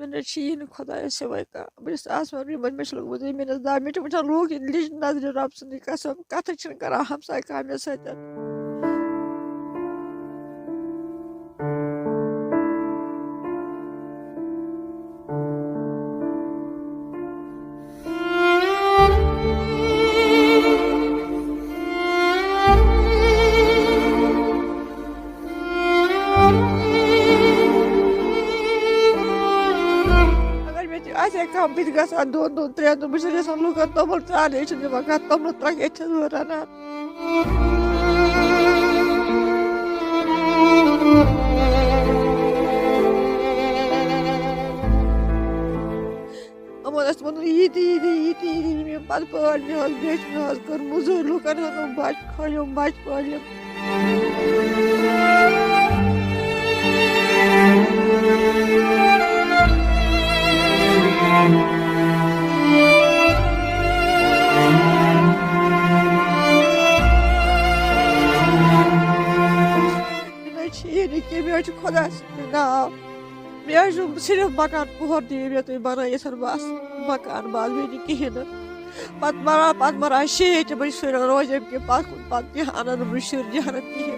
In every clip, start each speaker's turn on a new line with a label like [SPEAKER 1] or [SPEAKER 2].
[SPEAKER 1] Mene çiğini Khudayo sivai ka. Bris asman bir man meşluk bu değil mene da mete mete look in liş nazri Rabsın kasam katı çın kara hamsay kamya saytan. Asyik kam bit gasan don tren don bisa gasan luka tomol tane için maka tomol trak için öğrenen. Ama nasıl bunu yedi pat palmıyor geçmiyor kırmızı luka hanım baş koyuyorum. मैं आज खुदा ना मैं आज सिर्फ मकान पोहर दिए मैं तो बना ये सर बस मकान बाद में नहीं किए ना पत मरा शेट बड़ी सुर रोज के पास के आनंद मुश्किल जहरत की है।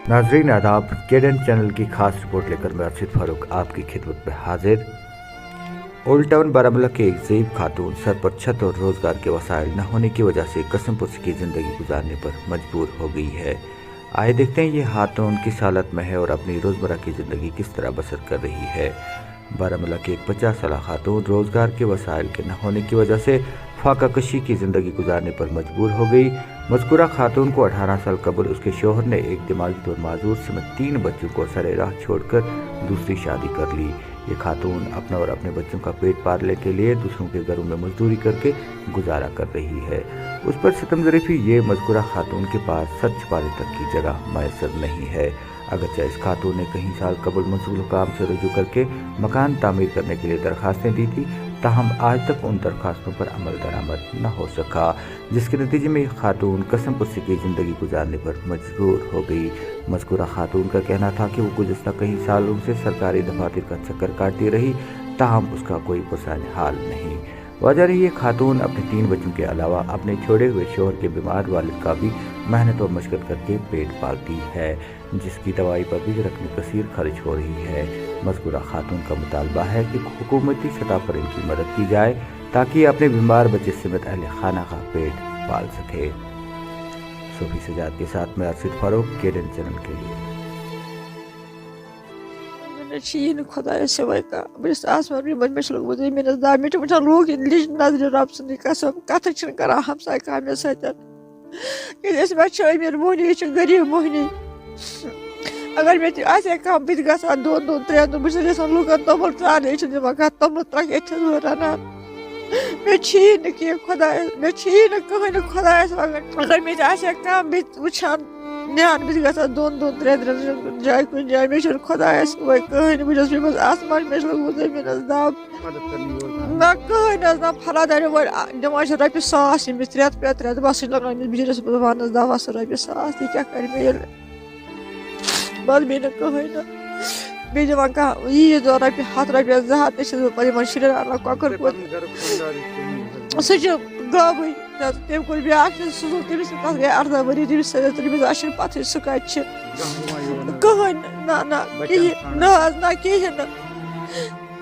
[SPEAKER 2] नाजरीन आदाब, केडन चैनल की खास रिपोर्ट लेकर मैं अर्शिद फारूक आपकी खिदमत में हाजिर। ओल्ड टाउन बारामूला के एक ज़ईब खातून सर पर छत और रोजगार के वसाइल न होने की वजह से कसम पुर्सी की जिंदगी गुजारने पर मजबूर हो गई है। आइए देखते हैं ये खातून किस हालत में है और अपनी रोज़मर्रा की ज़िंदगी किस तरह बसर कर रही है। बारामूला की एक 50 साल खातून रोज़गार के वसाइल के न होने की वजह से फाका कशी की ज़िंदगी गुजारने पर मजबूर हो गई। मज़कूरा खातून को 18 साल कबल उसके शोहर ने एक दिमागी तौर माजूर समेत 3 बच्चों को सरे राह छोड़कर दूसरी शादी कर ली। ये खातून अपना और अपने बच्चों का पेट पालने के लिए दूसरों के घरों में मजदूरी करके गुजारा कर रही है। उस पर सितमज़रीफ़ी ये मज़कूरा खातून के पास सर छुपाने तक की जगह मैसर नहीं है। अगरचे इस खातून ने कई साल कबल मसूल हुकाम से रुजू करके मकान तामीर करने के लिए दरख्वास्तें दी थी, ताहम आज तक उन दरख्वास्तों पर अमल दरामद न हो सका, जिसके नतीजे में खातून कसम पुर्सी की ज़िंदगी गुजारने पर मजबूर हो गई। मज़कूरा खातून का कहना था कि वो गुज़श्ता कई सालों से सरकारी दफातर का चक्कर काटती रही, ताहम उसका कोई पुरसान हाल नहीं। वजह रही ये खातून अपने 3 बच्चों के अलावा अपने छोड़े हुए शोहर के बीमार वालिद का भी मेहनत और मशक्कत करके पेट पालती है, जिसकी दवाई पर भी रकम कसीर खर्च हो रही है। मज़कूरा खातून का मुतालबा है कि हुकूमती सतह पर इनकी मदद की जाए ताकि अपने बीमार बच्चे समेत अहले खाना का पेट पाल सके। सूफी सजाद के साथ में अर्शिद फारूक, केडन चैनल के लिए।
[SPEAKER 1] चीन Khudayo sivai ka. Bris asman bir man meşluk bu değil mene da mete mete look in liş nazri Rabsın kasam katı çın kara hamsay kamya saytan. Gides bachay mir mohni için garib mohni. Agar मैं ऐसे काम बीत गया दो त्रे तो मुझे सब लोग तमल ताने için maka तमल तक için öğrenen. मैं çiğ ki Khuda मैं çiğ कहने Khudayo agar मैं ऐसे काम बीत uçan ne an biz gasa don tre jay kun jay me shur Khudayo sivai कहने मुझे बस आसमान में लोग मुझे मेरा दाब ना कहने ना फला दाने वो जमाश रपि सास इमिस त्रेत पे त्रेत बस लगान इमिस बिजनेस बदवान दावा सर रपि सास ये क्या कर में बाद में न कहने बीज वंका ये जो रपि हाथ रपि जहात पे से परि मशीन आला कोकर को सच गाबई तेम को भी आख सुसु तेमिस तस गए अर्धा वरी तेमिस तेमिस आशिर पाथे सुकाच कहने ना कहने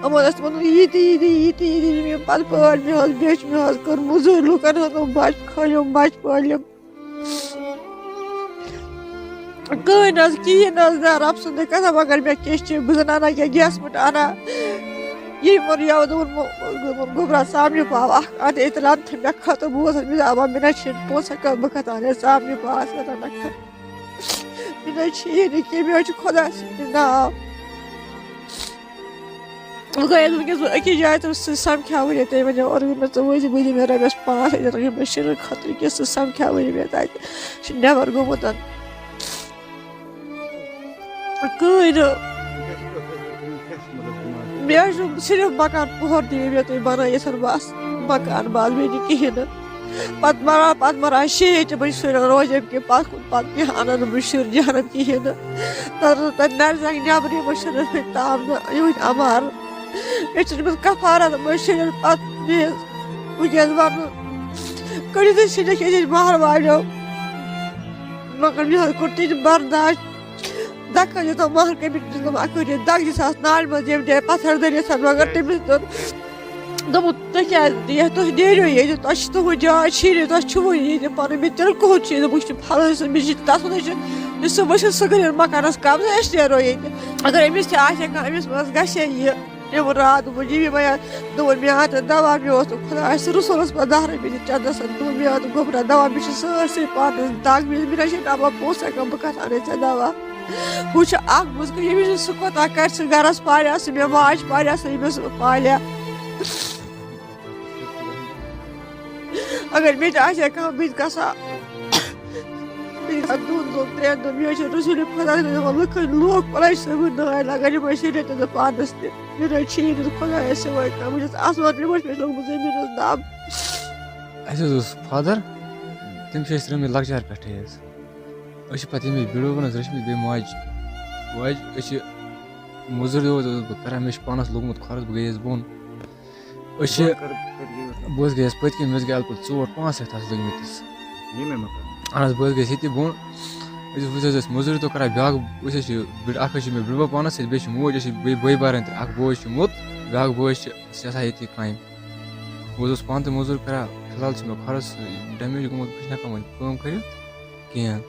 [SPEAKER 1] ama nasıl bunu yedi pat palmıyor geçmiyor kırmızı luka hanım baş koyuyorum. Kıyınız kiyiniz da Rabsın de kasa bakar ben keşke bugün ana ke gas mut ana ये मोर याद गोबरा सामने पावा आते इतलान थे मैं खाता बुआ सर में आवा बिना छिन पोसा का बखत आने सामने पास ना नखा बिना छिन के मैं आज खुदा ना गए तो कि जाए तो सम क्या हो जाते हैं और मैं तो वही मुझे मेरा बस पास है जरा मैं शरीर खतरे के सम क्या हो जाता है नेवर गो मत good मैं आज सिर्फ मकान पोहर दिए मैं तो बना ये सर बस मकान बाद में नहीं किए ना पत मरा शेट बड़ी सुर रोज के पास के आनंद मुश्किल जहरत किए ना तर नर जाग नेबरी मशर ताम यूं अमार کفارہ شرین پہ ونکس ون کڑو تھی مہر والو مگر مے کور تھی برداشت دکہ دیتا مہر کٔمِس اکھ دگ دِساس نالہِ منٛز ییٚمہِ جایہِ پتھر دٔرِتھ مگر تٔمِس دوٚپُن تُہۍ کیٛازِ تُہۍ نیٖرِو ییٚتہِ تۄہہِ چھِ تُہٕنٛز جاے چھیٖنِتھ تۄہہِ چھُوٕ ییٚتہِ پَنُن مےٚ تیٚلہِ کوٚت چھِ دوٚپُکھ یہِ چھِ پھلٲنۍ سٕنٛز مےٚ چھِ تَسُنٛد چھِ یُس سُہ ؤسِتھ سُہ کٔرِنۍ مکانس قبضہٕ أسۍ نیرو ییٚتہِ اگر أمِس تہِ آسہِ ہا کانٛہہ أمِس منٛز گژھِ ہے یہِ مےٚ ووٚن راتھ دوٚپُن یہِ بیا دوٚپُن مےٚ آو تہٕ دوا مےٚ اوس نہٕ خۄدایَس رسوٗلَس پَتہٕ 10 رۄپیہِ دِتھ چندَس دوٚپُن مےٚ آو تہٕ گوٚبرا دوا مےٚ چھِ سٲرسٕے پانَس دگ مےٚ نہ چھِ دوا پونٛسہٕ ہٮ۪کان بہٕ کَتھ اَنَے ژےٚ دوا ہُہ چھُ اکھ بُزکہٕ ییٚمِس نہٕ سُہ کوتاہ کَرِ سُہ گرَس پالیا سُہ مےٚ ماجہِ پالیا سُہ ییٚمِس پالیا اگر مےٚ تہِ آسہِ ہا کانٛہہ بہٕ تہِ گژھا 2 دۄہن 3 دۄہن مےٚ حظ چھِ رسوٗلِ خۄدا دَپان لُکَن لوٗکھ پَلَے چھِ صُبحٲے نٲلۍ لگان یِم ٲسۍ شیٖرِتھ تہٕ پانَس تہِ مےٚ نہٕ حظ چھِیی نہٕ خۄدایَس سِوٲے کانٛہہ بہٕ چھَس آسمان نِمَٹ مےٚ چھُ لوٚگمُت زٔمیٖنَس دَب
[SPEAKER 3] اَسہِ حظ اوس فادر تِم چھِ أسۍ رٔمٕتۍ لۄکچار پٮ۪ٹھٕے حظ أسۍ چھِ پَتہٕ ییٚمِس بِڈووَن حظ رٔچھمٕتۍ بیٚیہِ ماجہِ أسۍ چھِ موٚزوٗرۍ دۄہ اوسُس بہٕ کران مےٚ چھُ پانَس لوٚگمُت کھۄرَس بہٕ گٔیَس بۄن أسۍ چھِ بہٕ حظ گٔیَس پٔتۍ کِنۍ مےٚ حظ گٔے اَلہٕ پَتہٕ 4-5 رٮ۪تھ حظ لٔگمٕتِس اہن حظ بہٕ حظ گٔیَس ییٚتہِ بۄن أسۍ حظ ٲسۍ موٚزوٗرۍ دۄہ کران بیٛاکھ أسۍ حظ چھِ اَکھ حظ چھِ مےٚ بٕڈبَب پانَس سۭتۍ بیٚیہِ چھِ موج أسۍ چھِ بیٚیہِ بٲے بارٕنۍ تہٕ اَکھ بوے چھُ موٚت بیٛاکھ بوے چھِ سُہ آسان ییٚتی کامہِ بہٕ حظ اوسُس پانہٕ تہِ موٚزوٗرۍ کران فِلحال چھِ مےٚ کھۄرَس ڈیمیج گوٚمُت بہٕ چھُس نہٕ ہٮ۪کان وۄنۍ کٲم کٔرِتھ کِہیٖنۍ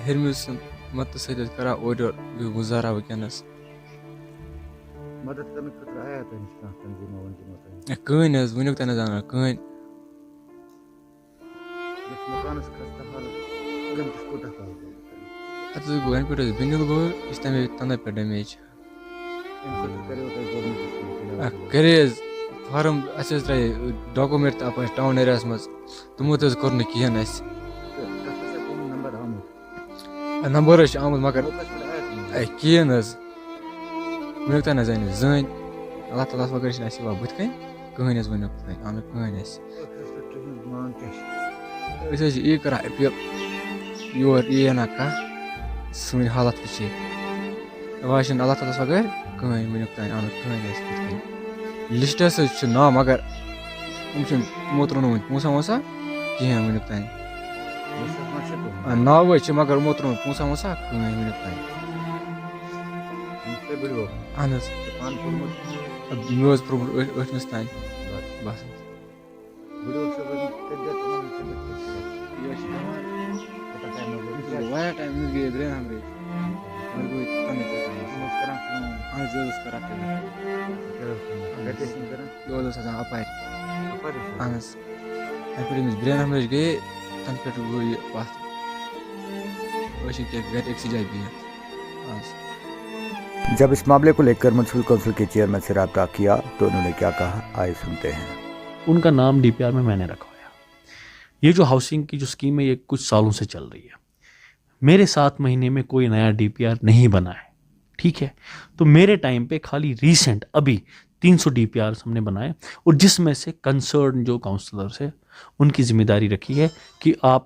[SPEAKER 3] ہیٚرمہِ سٕنٛد مدتہٕ سۭتۍ حظ کران اورٕ یورٕ بیٚیہِ گُزارا وٕنکٮ۪نَس کٕہٕنۍ حظ وٕنیُک تام حظ آو نہٕ کٕہٕنۍ اَتھ حظ گوٚو یَنہٕ پٮ۪ٹھ حظ بِنِل گوٚو یہِ چھِ تَمے تَنَے پٮ۪ٹھ ڈیمیج کَرے حظ فارم اَسہِ حظ ترٛایے ڈاکومٮ۪نٛٹ تہِ اَپٲرۍ ٹاوُن ایریاہَس منٛز تِمو تہِ حظ کوٚر نہٕ کِہیٖنۍ اَسہِ نمبر حظ چھِ آمُت مگر کِہیٖنۍ حظ وٕنیُک تام حظ آیہِ نہٕ زٕہٕنۍ اللہ تعالیٰ ہَس وغٲر چھِنہٕ اَسہِ یِوان بٕتھِ کَنۍ کٕہٕنۍ حظ وٕنیُک تام آو نہٕ کٕہٕنۍ اَسہِ أسۍ حظ چھِ یی کَران أپیٖل یور یی ہا نہ کانٛہہ سٲنۍ حالت وٕچھے وۄنۍ چھِنہٕ اللہ تعالیٰ ہَس وغٲر کٕہٕنۍ وٕنیُک تام آو نہٕ کٕہٕنۍ اَسہِ بٕتھِ کَنۍ لِسٹَس حظ چھُ ناو مگر یِم چھِنہٕ یِمو ترٛوو نہٕ وٕنہِ پونٛسہٕ وونٛسہٕ کِہیٖنۍ وٕنیُک تام ناو حظ چھِ مگر یِمو ترٛوو نہٕ پونٛسہٕ وونٛسہٕ کٕہٕنۍ وٕنیُک تام اہن حظ مےٚ اوس پوٚرمُت 8مِس تام بس واریاہ ٹایم أمِس گٔیے برین ہیمریج وۄنۍ گوٚو یہِ تَنٕے پٮ۪ٹھ اہن حظ یہِ حظ اوس کران یہِ حظ اوس آسان اَپارِ اہن حظ یَنہٕ پٮ۪ٹھ أمِس برین ہیمریج گٔیے تَنہٕ پٮ۪ٹھ گوٚو یہِ پَتھ أسۍ چھِ کینٛہہ گرِ أکسٕے جایہِ بِہِتھ اہن حظ
[SPEAKER 2] जब इस मामले को लेकर म्यूनसिपल काउंसिल के चेयरमैन से रब्ता किया तो उन्होंने क्या कहा, आइए सुनते हैं।
[SPEAKER 4] उनका नाम डीपीआर में मैंने रखवाया। ये जो हाउसिंग की जो स्कीम है ये कुछ सालों से चल रही है। मेरे 7 महीने में कोई नया डीपीआर नहीं बना है, ठीक है। तो मेरे टाइम पे खाली रीसेंट अभी 300 डीपीआर हमने बनाए और जिसमें से कंसर्न जो काउंसलर्स है उनकी जिम्मेदारी रखी है कि आप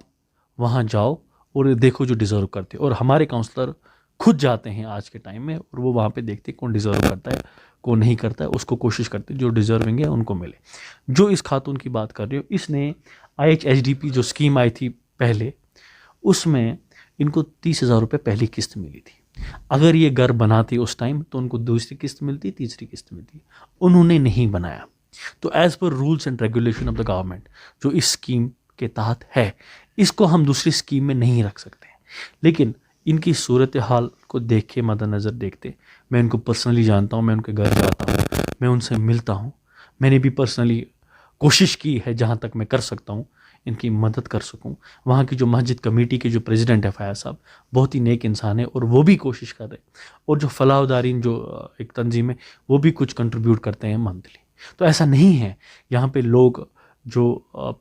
[SPEAKER 4] वहाँ जाओ और देखो जो डिज़र्व करते। और हमारे काउंसलर खुद जाते हैं आज के टाइम में और वो वहाँ पे देखते कौन डिज़र्व करता है कौन नहीं करता है, उसको कोशिश करते जो डिज़र्विंग है उनको मिले। जो इस खातून की बात कर रही हो, इसने IHHDP जो स्कीम आई थी पहले, उसमें इनको 30,000 रुपये पहली किस्त मिली थी। अगर ये घर बनाती उस टाइम तो उनको दूसरी किस्त मिलती, तीसरी किस्त मिलती। उन्होंने नहीं बनाया तो as per rules and regulation of the government जो इस स्कीम के तहत है, इसको हम दूसरी स्कीम में नहीं रख सकते। लेकिन इनकी सूरत हाल को देख के मद्देनज़र देखते, मैं इनको पर्सनली जानता हूँ, मैं उनके घर जाता हूँ, मैं उनसे मिलता हूँ। मैंने भी पर्सनली कोशिश की है जहाँ तक मैं कर सकता हूँ इनकी मदद कर सकूँ। वहाँ की जो मस्जिद कमेटी के जो प्रेसिडेंट है फयाज साहब, बहुत ही नेक इंसान है और वो भी कोशिश कर रहे हैं। और जो फलाहदारीन जो एक तंजीम है वो भी कुछ कंट्रीब्यूट करते हैं मंथली। तो ऐसा नहीं है यहाँ पे लोग जो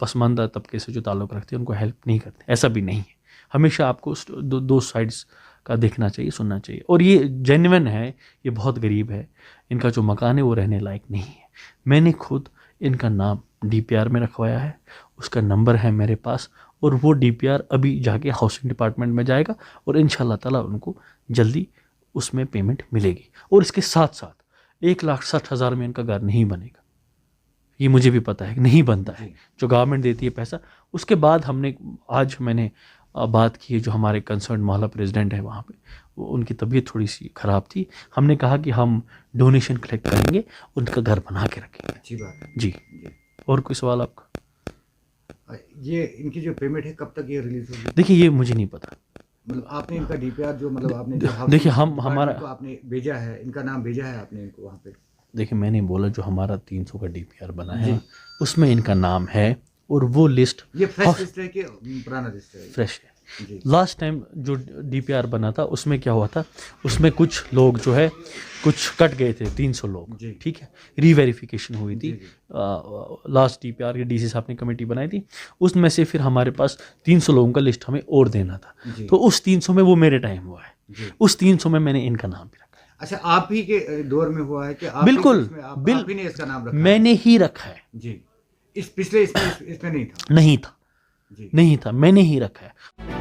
[SPEAKER 4] पसमानदा तबके से जो ताल्लुक़ रखते हैं उनको हेल्प नहीं करते, ऐसा भी नहीं है। हमेशा आपको दो साइड्स का देखना चाहिए, सुनना चाहिए। और ये जेन्युइन है, ये बहुत गरीब है, इनका जो मकान है वो रहने लायक नहीं है। मैंने खुद इनका नाम DPR में रखवाया है, उसका नंबर है मेरे पास, और वो DPR अभी जाके हाउसिंग डिपार्टमेंट में जाएगा और इंशाल्लाह ताला उनको जल्दी उसमें पेमेंट मिलेगी। और इसके साथ साथ 1,60,000 में इनका घर नहीं बनेगा, ये मुझे भी पता है, नहीं बनता है, जो गवर्नमेंट देती है पैसा। उसके बाद आज मैंने बात की है, जो हमारे कंसर्न मोहल्ला प्रेसिडेंट है वहाँ पे, उनकी तबीयत थोड़ी सी ख़राब थी, हमने कहा कि हम डोनेशन कलेक्ट करेंगे, उनका घर बना के रखेंगे।
[SPEAKER 2] अच्छी बात है
[SPEAKER 4] जी। और कोई सवाल आपका?
[SPEAKER 2] ये इनकी जो पेमेंट है कब तक ये रिलीज होगी?
[SPEAKER 4] देखिए ये मुझे नहीं पता,
[SPEAKER 2] मतलब आपने इनका DPR जो मतलब आपने जो
[SPEAKER 4] देखिए
[SPEAKER 2] हमारा आपने भेजा है, इनका नाम भेजा है आपने इनको वहाँ पे?
[SPEAKER 4] देखिए मैंने बोला जो हमारा 300 का DPR बना है उसमें इनका नाम है, और वो लिस्ट
[SPEAKER 2] ये फ्रेश लिस्ट है कि पुराना लिस्ट है?
[SPEAKER 4] फ्रेश है। लास्ट टाइम जो DPR बना था उसमें क्या हुआ था, उसमें कुछ लोग जो है कुछ कट गए थे, 300 लोग, ठीक है, रीवेरिफिकेशन हुई थी। लास्ट DPR के DC साहब ने कमेटी बनाई थी, उसमें से फिर हमारे पास 300 लोगों का लिस्ट हमें और देना था, तो उस 300 में वो मेरे टाइम हुआ है, उस 300 में मैंने इनका नाम भी रखा है।
[SPEAKER 2] अच्छा, आप ही के दौर में हुआ है कि आप
[SPEAKER 4] बिल्कुल,
[SPEAKER 2] आप ही ने इसका नाम रखा?
[SPEAKER 4] मैंने ही रखा है
[SPEAKER 2] जी। इस पिछले इसमें नहीं था?
[SPEAKER 4] नहीं था,
[SPEAKER 2] जी।
[SPEAKER 4] नहीं था, मैंने ही रखा है।